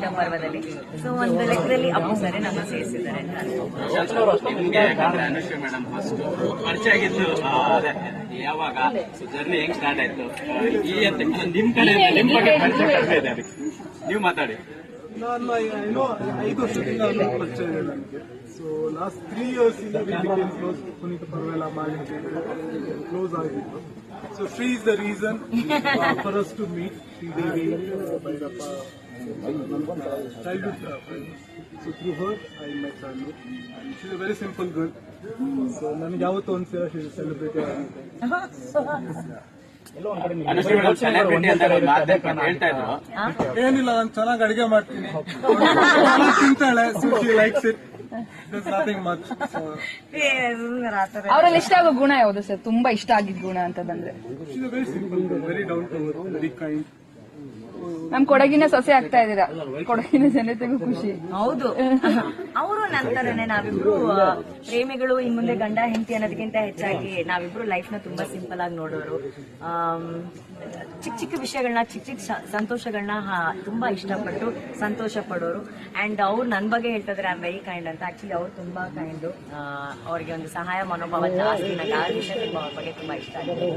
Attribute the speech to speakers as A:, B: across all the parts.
A: ಪರ್ವದಲ್ಲಿ. ಸೊ ಒಂದು ಲೆಕ್ಕದಲ್ಲಿ ಅಪ್ಪು ಸರಿ ನನ್ನ ಸೇರಿಸಿದ್ದಾರೆ ಅಂತ
B: ಅನುಶ್ರೀ ಮೇಡಮ್ ಫಸ್ಟ್ ಪರಿಚಯ ಆಗಿದ್ದು ಯಾವಾಗ ಜರ್ನಿ ಹೆಂಗ್ ಸ್ಟಾರ್ಟ್ ಆಯ್ತು ಈ ಅಂತ ನಿಮ್ ಕಡೆ ನಿಮ್ ಬಗ್ಗೆ ಪರಿಚಯ ಕಡಿಮೆ ಇದೆ ಅದಕ್ಕೆ ನೀವು ಮಾತಾಡಿ.
C: ನಾನು 5 ವರ್ಷದಿಂದ ಪರಿಚಯ ಇದೆ ನನಗೆ. ಸೊ ಲಾಸ್ಟ್ 3 years ಇಂದ ಕ್ಲೋಸ್. ಪುನೀತ್ ಪರ್ವೆಲ್ಲ ಮಾಡಿ ಕ್ಲೋಸ್ ಆಗಿತ್ತು. So Shri is the reason for us to meet. Sridevi Bhyrappa childhood friend. So through her I met Sanu and she's a very simple girl. So ನನಗೆ ಯಾವತ್ತೂ ಒಂದ್ಸಲ ಸೆಲೆಬ್ರಿಟಿ ಆಗುತ್ತೆ.
B: ಅನುಶ್ರೀ ಮೇಡಮ್ ಸೆಲೆಬ್ರಿಟಿ ಅಂತ ಹೇಳ್ತಾ ಇದ್ರು.
C: ಏನಿಲ್ಲ, ನಾನು ಚೆನ್ನಾಗಿ ಅಡಿಗೆ ಮಾಡ್ತೀನಿ, ತಿಂತಾಳೆ. So she likes it. Nothing much.
D: ಅವರಲ್ಲಿ ಇಷ್ಟ ಆಗೋ ಗುಣ ಯಾವುದು ಸರ್? ತುಂಬಾ ಇಷ್ಟ ಆಗಿದ್ ಗುಣ ಅಂತ ಬಂದ್ರೆ
C: she is very simple, very down to earth, very kind.
D: ನಮ್ ಕೊಡಗಿನ ಸೊಸೆ ಆಗ್ತಾ ಇದೀರಾ, ಕೊಡಗಿನ ಜನತೆಗೂ ಖುಷಿ.
A: ಹೌದು, ಅವರು ನಂತರನೇ ನಾವಿಬ್ರು ಪ್ರೇಮಿಗಳು. ಇನ್ ಮುಂದೆ ಗಂಡ ಹೆಂಡತಿ ಅನ್ನೋದಕ್ಕಿಂತ ಹೆಚ್ಚಾಗಿ ನಾವಿಬ್ರು ಲೈಫ್ ನ ತುಂಬಾ ಸಿಂಪಲ್ ಆಗಿ ನೋಡೋರು. ಚಿಕ್ಕ ಚಿಕ್ಕ ವಿಷಯಗಳನ್ನ, ಚಿಕ್ಕ ಚಿಕ್ಕ ಸಂತೋಷಗಳನ್ನ ತುಂಬಾ ಇಷ್ಟಪಟ್ಟು ಸಂತೋಷ ಪಡೋರು. ಅಂಡ್ ಅವ್ರು ನನ್ ಬಗ್ಗೆ ಹೇಳ್ತಾ ಇದ್ರೆ ಐ ಆಮ್ ವೆರಿ ಕೈಂಡ್ ಅಂತ. ಆಕ್ಚುಲಿ ಅವ್ರು ತುಂಬಾ ಕೈಂಡು. ಅವ್ರಿಗೆ ಒಂದು ಸಹಾಯ ಮನೋಭಾವ ಜಾಸ್ತಿ. ನನಗೆ ಆ ವಿಷಯ ಅವ್ರ ಬಗ್ಗೆ ತುಂಬಾ ಇಷ್ಟ ಆಗಿದೆ.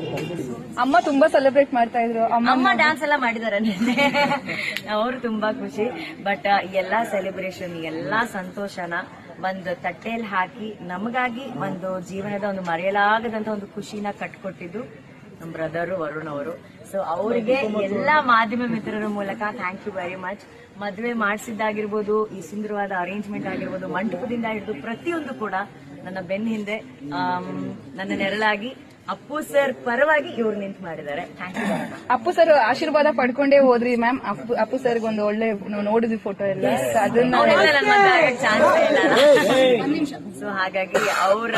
D: ಅಮ್ಮ ತುಂಬಾ ಸೆಲೆಬ್ರೇಟ್ ಮಾಡ್ತಾ ಇದ್ರು.
A: ಅಮ್ಮ ಡ್ಯಾನ್ಸ್ ಎಲ್ಲ ಮಾಡಿದಾರೆ ನಿನ್ನೆ. ಅವರು ತುಂಬಾ ಖುಷಿ. ಬಟ್ ಎಲ್ಲಾ ಸೆಲೆಬ್ರೇಷನ್, ಎಲ್ಲಾ ಸಂತೋಷನ ಒಂದು ತಟ್ಟೆಯಲ್ಲಿ ಹಾಕಿ ನಮಗಾಗಿ ಒಂದು ಜೀವನದ ಒಂದು ಮರೆಯಲಾಗದಂತ ಒಂದು ಖುಷಿನ ಕಟ್ಕೊಟ್ಟಿದ್ದು ನಮ್ಮ ಬ್ರದರು ವರುಣ್ ಅವರು. ಸೊ ಅವರಿಗೆ ಎಲ್ಲಾ ಮಾಧ್ಯಮ ಮಿತ್ರರ ಮೂಲಕ ಥ್ಯಾಂಕ್ ಯು ವೆರಿ ಮಚ್. ಮದುವೆ ಮಾಡಿಸಿದ್ದಾಗಿರ್ಬೋದು, ಈ ಸುಂದರವಾದ ಅರೇಂಜ್ಮೆಂಟ್ ಆಗಿರ್ಬೋದು, ಮಂಟಪದಿಂದ ಹಿಡಿದು ಪ್ರತಿಯೊಂದು ಕೂಡ ನನ್ನ ಬೆನ್ನ ಹಿಂದೆ ನನ್ನ ನೆರಳಾಗಿ ಅಪ್ಪು ಸರ್ ಪರವಾಗಿ ಇವ್ರು ನಿಂತು ಮಾಡಿದ್ದಾರೆ. Thank you.
D: ಅಪ್ಪು ಸರ್ ಆಶೀರ್ವಾದ ಪಡ್ಕೊಂಡೇ ಹೋದ್ರಿ ಮ್ಯಾಮ್. ಅಪ್ಪು ಸರ್ಗೆ ಒಂದು ಒಳ್ಳೆ ನೋಡಿದ್ವಿ ಫೋಟೋ ಎಲ್ಲ, ಅದನ್ನ
A: ಚಾನ್ಸ್ ಇಲ್ಲ. ಸೊ ಹಾಗಾಗಿ ಅವರ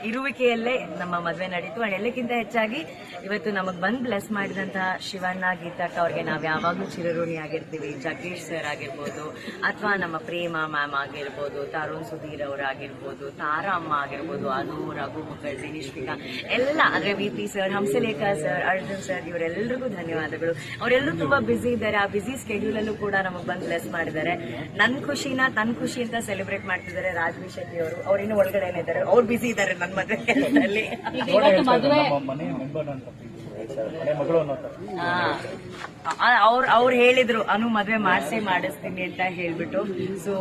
A: ಇರುವಿಕೆಯಲ್ಲೇ ನಮ್ಮ ಮದುವೆ ನಡೀತು. ಅಂಡ್ ಎಲ್ಲಕ್ಕಿಂತ ಹೆಚ್ಚಾಗಿ ಇವತ್ತು ನಮಗ್ ಬಂದ್ ಬ್ಲೆಸ್ ಮಾಡಿದಂತಹ ಶಿವಣ್ಣ, ಗೀತಕ್ಕ ಅವ್ರಿಗೆ ನಾವ್ ಯಾವಾಗ್ಲೂ ಚಿರಋಣಿ ಆಗಿರ್ತೀವಿ. ಜಗೇಶ್ ಸರ್ ಆಗಿರ್ಬೋದು, ಅಥವಾ ನಮ್ಮ ಪ್ರೇಮ ಮ್ಯಾಮ್ ಆಗಿರ್ಬೋದು, ತರುಣ್ ಸುಧೀರ್ ಅವರಾಗಿರ್ಬೋದು, ತಾರಾ ಅಮ್ಮ ಆಗಿರ್ಬೋದು, ಅನು, ರಘು ಮುಖರ್ಜಿ, ನಿಶ್ವಿಕಾ ಎಲ್ಲ, ಅಂದ್ರೆ V P. Sir, Hamsalekha sir, Arjun sir, ಇವರೆಲ್ಲರಿಗೂ ಧನ್ಯವಾದಗಳು. ಅವರೆಲ್ಲರೂ ತುಂಬಾ ಬಿಸಿ ಇದ್ದಾರೆ. ಆ ಬಿಸಿ ಸ್ಕೆಡ್ಯೂಲ್ ಅಲ್ಲೂ ಕೂಡ ನಮಗ್ ಬಂದ್ ಬ್ಲೆಸ್ ಮಾಡಿದ್ದಾರೆ. ನನ್ ಖುಷಿನ ತನ್ ಖುಷಿ ಅಂತ ಸೆಲೆಬ್ರೇಟ್ ಮಾಡ್ತಿದ್ದಾರೆ ರಾಜ್ವಿ ಶೆಟ್ಟಿ ಅವರು. ಅವ್ರಿನ್ನೂ ಒಳಗಡೆ ಇದ್ದಾರೆ, ಅವ್ರು ಬಿಸಿ ಇದ್ದಾರೆ ನನ್ನ ಮದುವೆ ಕೆಲಸದಲ್ಲಿ. ಅವ್ರು ಹೇಳಿದ್ರು ಅನು ಮದ್ವೆ ಮಾಡಿಸ್ತೀನಿ ಅಂತ ಹೇಳ್ಬಿಟ್ಟು. ಸೊ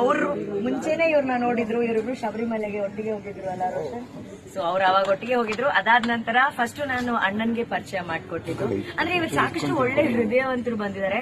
A: ಅವ್ರು ಮುಂಚೆನೆ ಇವ್ರನ್ನ ನೋಡಿದ್ರು. ಇವರಿಬ್ರು ಶಬರಿಮಲೆಗೆ ಒಟ್ಟಿಗೆ ಹೋಗಿದ್ರು ಅಲ್ಲ ರೋಷನ್? ಸೊ ಅವ್ರು ಅವಾಗ ಒಟ್ಟಿಗೆ ಹೋಗಿದ್ರು. ಅದಾದ ನಂತರ ಫಸ್ಟ್ ನಾನು ಅಣ್ಣನ್ಗೆ ಪರಿಚಯ ಮಾಡ್ಕೊಟ್ಟಿದ್ದು. ಅಂದ್ರೆ ಇವ್ರು ಸಾಕಷ್ಟು ಒಳ್ಳೆ ಹೃದಯವಂತರು ಬಂದಿದ್ದಾರೆ.